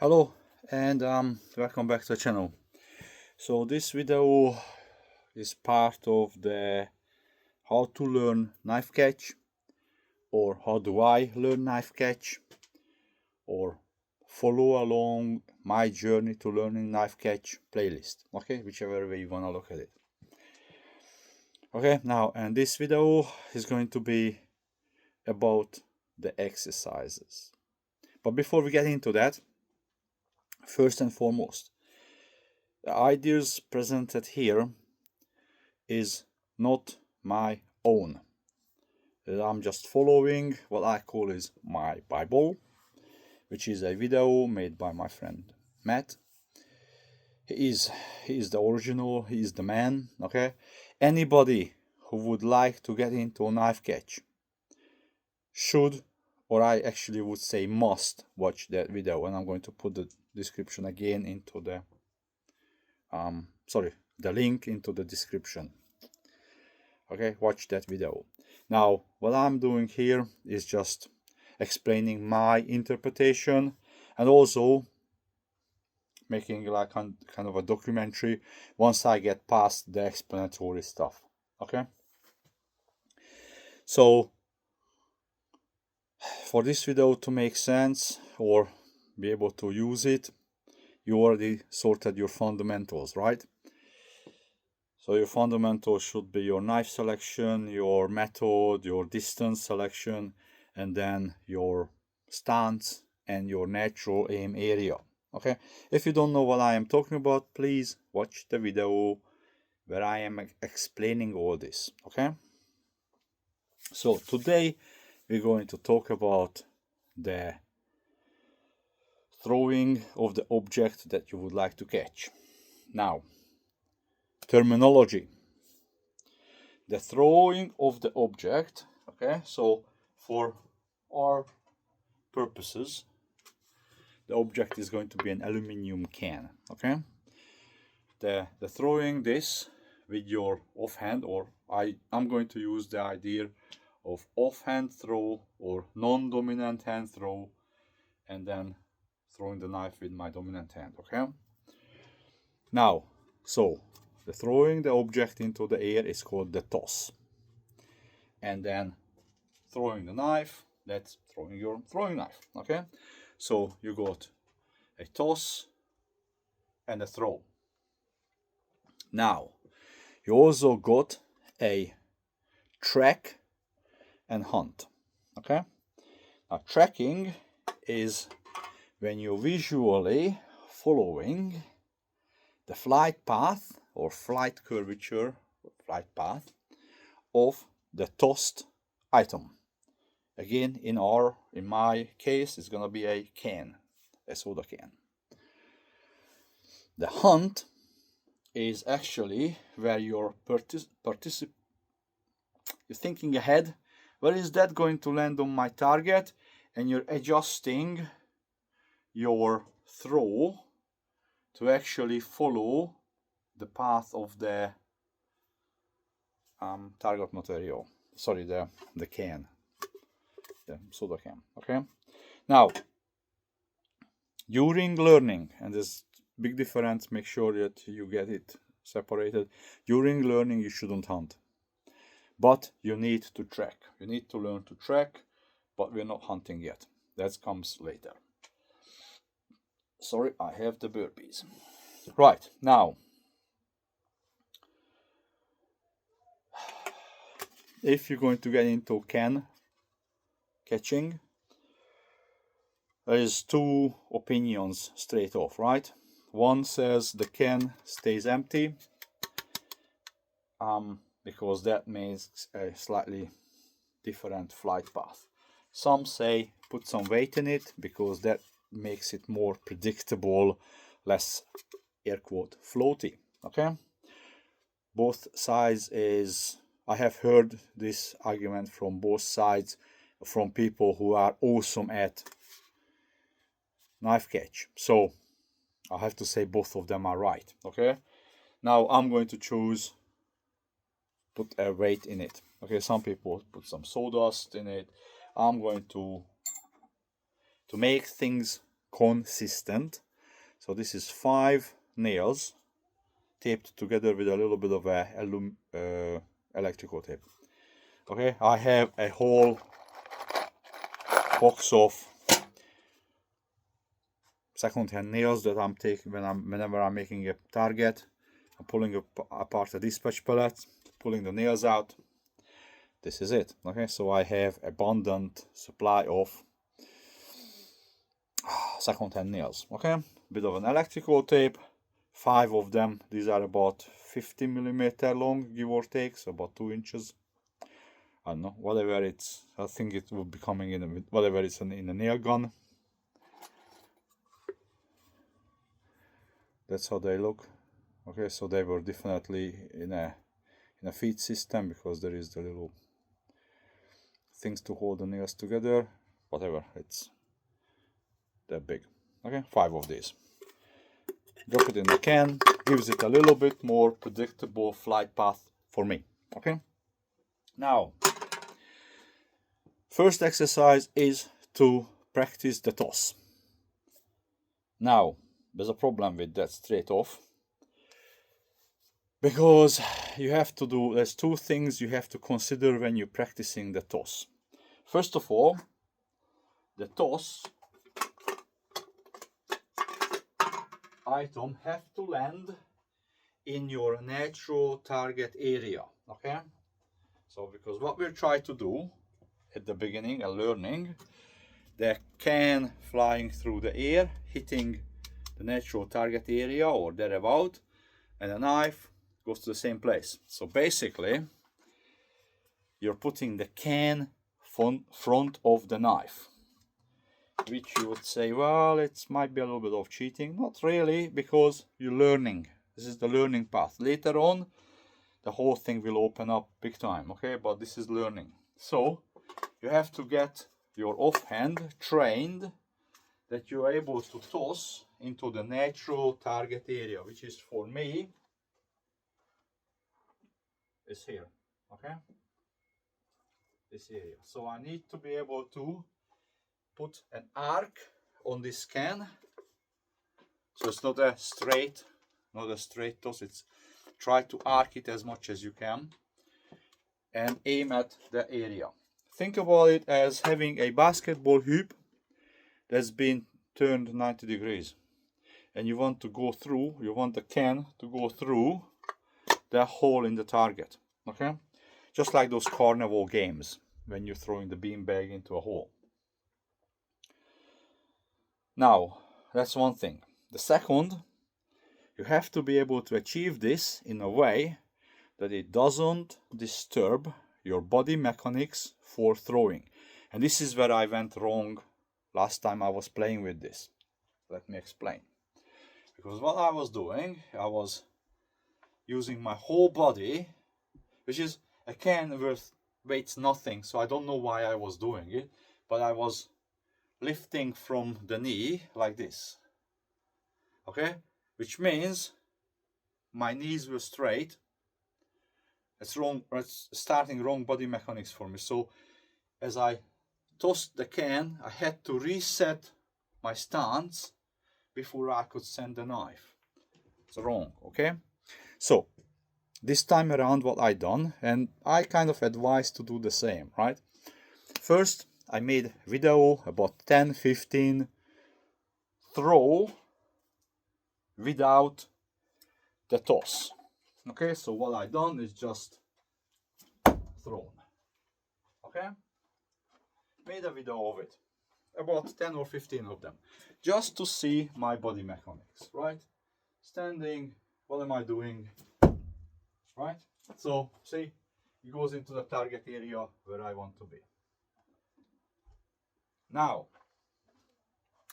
Hello and welcome back to the channel. So this video is part of the how to learn knife catch, or how do I learn knife catch, or follow along my journey to learning knife catch playlist. Okay, whichever way you want to look at it. Okay, now, and this video is going to be about the exercises. But before we get into that, first and foremost, the ideas presented here is not my own. I'm just following what I call is my Bible, which is a video made by my friend Matt. He is the original, he is the man, okay? Anybody who would like to get into knife catch should, or I actually would say must, watch that video, and I'm going to put the description again into the the link into the description. Okay, watch that video. Now, what I'm doing here is just explaining my interpretation and also making like kind of a documentary once I get past the explanatory stuff. Okay, so for this video to make sense or be able to use it, you already sorted your fundamentals, right? So your fundamentals should be your knife selection, your method, your distance selection, and then your stance and your natural aim area. Okay, if you don't know what I am talking about, please watch the video where I am explaining all this. Okay, so today we're going to talk about the throwing of the object that you would like to catch. Now, terminology. The throwing of the object, okay, so for our purposes, the object is going to be an aluminium can, okay? The throwing this with your offhand, or I'm going to use the idea of offhand throw or non-dominant hand throw, and then throwing the knife with my dominant hand, okay? Now, so the throwing the object into the air is called the toss. And then throwing the knife, that's throwing your throwing knife, okay? So you got a toss and a throw. Now, you also got a track and hunt, okay? Now, tracking is when you're visually following the flight path or flight curvature, flight path of the tossed item. Again, in my case, it's gonna be a can, a soda can. The hunt is actually where you're thinking ahead. Where is that going to land on my target? And you're adjusting your throw to actually follow the path of the target material. Sorry, the can, the soda can. Okay. Now, during learning, and there's big difference, make sure that you get it separated. During learning, you shouldn't hunt, but you need to track. You need to learn to track, but we're not hunting yet. That comes later. Sorry, I have the burpees. Right, now, if you're going to get into can catching, there is two opinions straight off, right? One says the can stays empty because that makes a slightly different flight path. Some say put some weight in it because that makes it more predictable, less air quote floaty. Okay, both sides is, I have heard this argument from both sides, from people who are awesome at knife catch. So I have to say both of them are right. Okay, now I'm going to choose put a weight in it. Okay, some people put some sawdust in it. I'm going to make things consistent. So this is 5 nails taped together with a little bit of electrical tape. Okay, I have a whole box of second-hand nails that I'm taking whenever I'm making a target. I'm pulling apart a dispatch pallet, pulling the nails out. This is it. Okay, so I have abundant supply of second-hand nails. Okay, bit of an electrical tape, 5 of them. These are about 50 millimeter long, give or take, so about 2 inches. I don't know, whatever it's. I think it will be coming in whatever it's in a nail gun. That's how they look. Okay, so they were definitely in a feed system, because there is the little things to hold the nails together. Whatever, it's that big. Okay, 5 of these. Drop it in the can, gives it a little bit more predictable flight path for me. Okay, now first exercise is to practice the toss. Now there's a problem with that straight off, because you have to do, there's 2 things you have to consider when you're practicing the toss. First of all, the toss item have to land in your natural target area. Okay, so because what we're trying to do at the beginning and learning, the can flying through the air, hitting the natural target area or thereabout, and the knife goes to the same place. So basically, you're putting the can front of the knife, which you would say, well, it might be a little bit of cheating. Not really, because you're learning. This is the learning path. Later on, the whole thing will open up big time, okay? But this is learning. So you have to get your offhand trained that you're able to toss into the natural target area, which is, for me, is here, okay? This area. So I need to be able to put an arc on this can, so it's not a straight toss. It's try to arc it as much as you can and aim at the area. Think about it as having a basketball hoop that's been turned 90 degrees, and you want to go through, you want the can to go through the hole in the target. Okay, just like those carnival games when you're throwing the beanbag into a hole. Now, that's one thing. The second, you have to be able to achieve this in a way that it doesn't disturb your body mechanics for throwing. And this is where I went wrong last time I was playing with this. Let me explain. Because what I was doing, I was using my whole body, which is a can worth weights nothing, so I don't know why I was doing it, but I was lifting from the knee like this, okay, which means my knees were straight. It's wrong, it's starting wrong body mechanics for me. So as I tossed the can, I had to reset my stance before I could send the knife. It's wrong, okay? So this time around, what I done, and I kind of advise to do the same, right? First, I made video about 10-15 throw without the toss. Okay, so what I done is just thrown. Okay, made a video of it, about 10 or 15 of them, just to see my body mechanics, right? Standing, what am I doing, right? So see, it goes into the target area where I want to be. Now,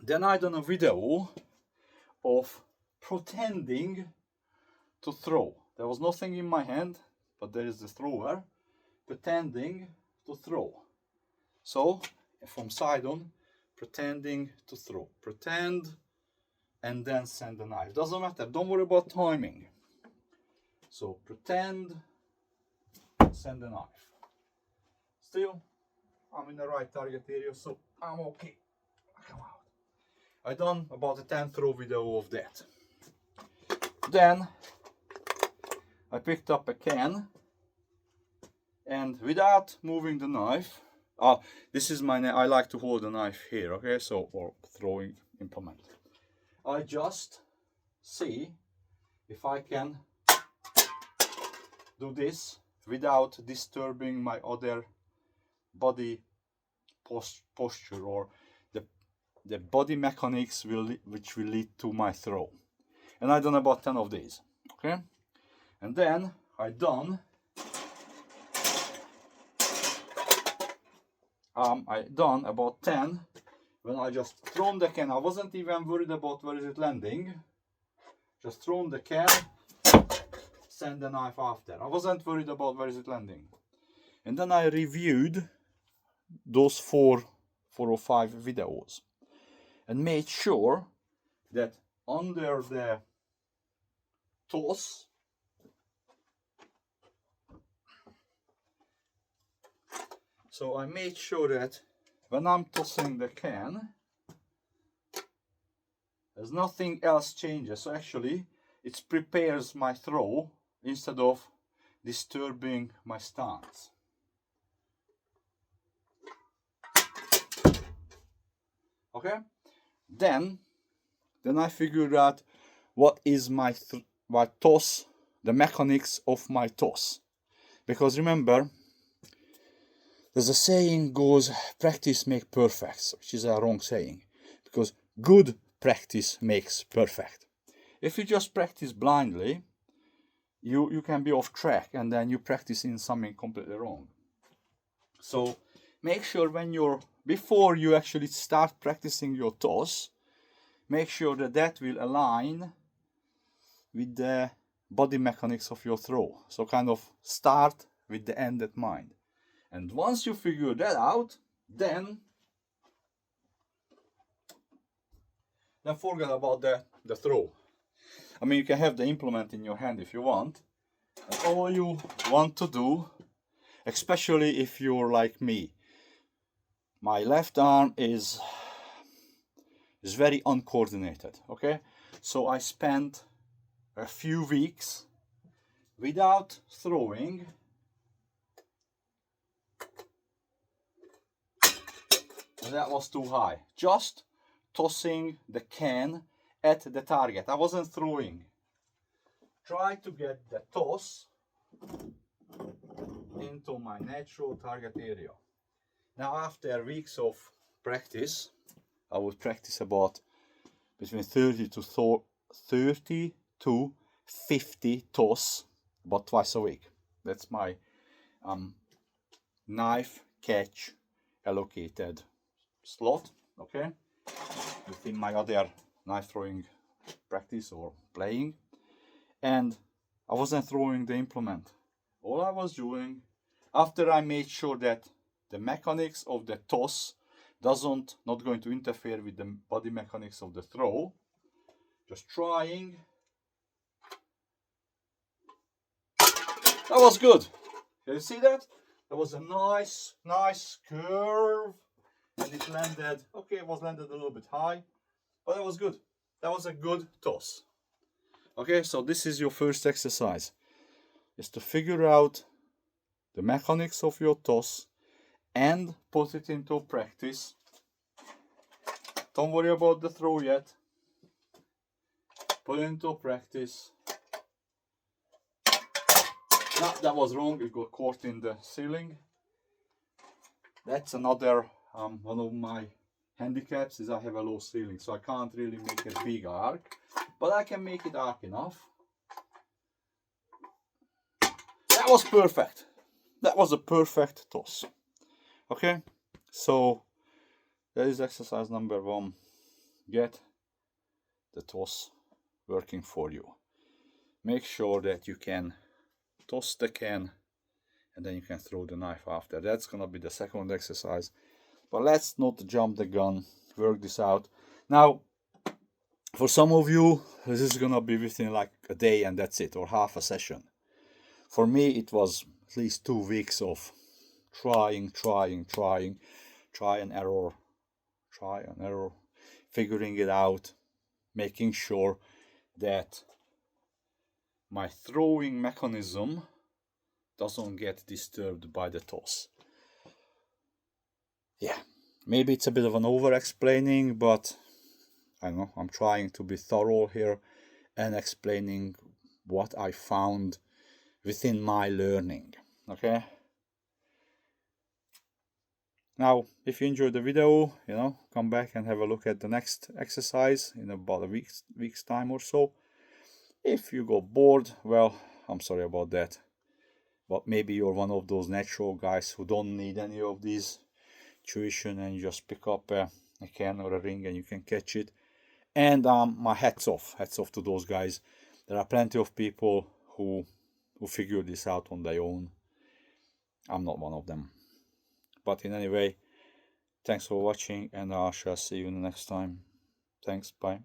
then I done a video of pretending to throw. There was nothing in my hand, but there is the thrower, pretending to throw. So, from side on, pretending to throw. Pretend, and then send the knife. Doesn't matter, don't worry about timing. So, pretend, send the knife. Still, I'm in the right target area, so I'm okay. Come out. I done about a 10 throw video of that. Then I picked up a can, and without moving the knife, this is my, I like to hold the knife here, okay, so, or throwing implement. I just see if I can do this without disturbing my other body posture, or the body mechanics which will lead to my throw. And I done about 10 of these, okay? And then I done about 10 when I just thrown the can. I wasn't even worried about where is it landing. Just thrown the can, send the knife after. I wasn't worried about where is it landing. And then I reviewed those four or five videos and made sure that under the toss, so I made sure that when I'm tossing the can, there's nothing else changes. So actually it prepares my throw instead of disturbing my stance. Okay, then I figured out what is my toss, the mechanics of my toss. Because remember, there's a saying goes, practice makes perfect, which is a wrong saying, because good practice makes perfect. If you just practice blindly, you can be off track, and then you practice in something completely wrong. So make sure before you actually start practicing your toss, make sure that will align with the body mechanics of your throw. So kind of start with the end at mind. And once you figure that out, then forget about the throw. I mean, you can have the implement in your hand if you want. And all you want to do, especially if you're like me, my left arm is very uncoordinated, okay? So I spent a few weeks without throwing, and that was too high. Just tossing the can at the target. I wasn't throwing. Try to get the toss into my natural target area. Now after weeks of practice, I would practice about between 30 to 50 toss about twice a week. That's my knife catch allocated slot, okay, within my other knife throwing practice or playing. And I wasn't throwing the implement. All I was doing, after I made sure that the mechanics of the toss not going to interfere with the body mechanics of the throw, just trying. That was good. Can you see that? That was a nice curve, and it landed, okay, it was landed a little bit high, but that was good. That was a good toss. Okay, so this is your first exercise, is to figure out the mechanics of your toss and put it into practice. Don't worry about the throw yet. Put it into practice. No, that was wrong, it got caught in the ceiling. That's another one of my handicaps, is I have a low ceiling, so I can't really make a big arc, but I can make it arc enough. That was perfect. That was a perfect toss. Okay, so that is exercise number 1. Get the toss working for you. Make sure that you can toss the can and then you can throw the knife after. That's gonna be the second exercise. But let's not jump the gun, work this out. Now, for some of you, this is gonna be within like a day and that's it, or half a session. For me, it was at least 2 weeks of try and error, figuring it out, making sure that my throwing mechanism doesn't get disturbed by the toss. Yeah, maybe it's a bit of an over-explaining, but I don't know, I'm trying to be thorough here and explaining what I found within my learning. Okay, now if you enjoyed the video, come back and have a look at the next exercise in about a week's time or so. If you got bored, well, I'm sorry about that, but maybe you're one of those natural guys who don't need any of these tuition and you just pick up a can or a ring and you can catch it. And my hats off to those guys. There are plenty of people who figure this out on their own. I'm not one of them. But in any way, thanks for watching, and I shall see you in the next time. Thanks, bye.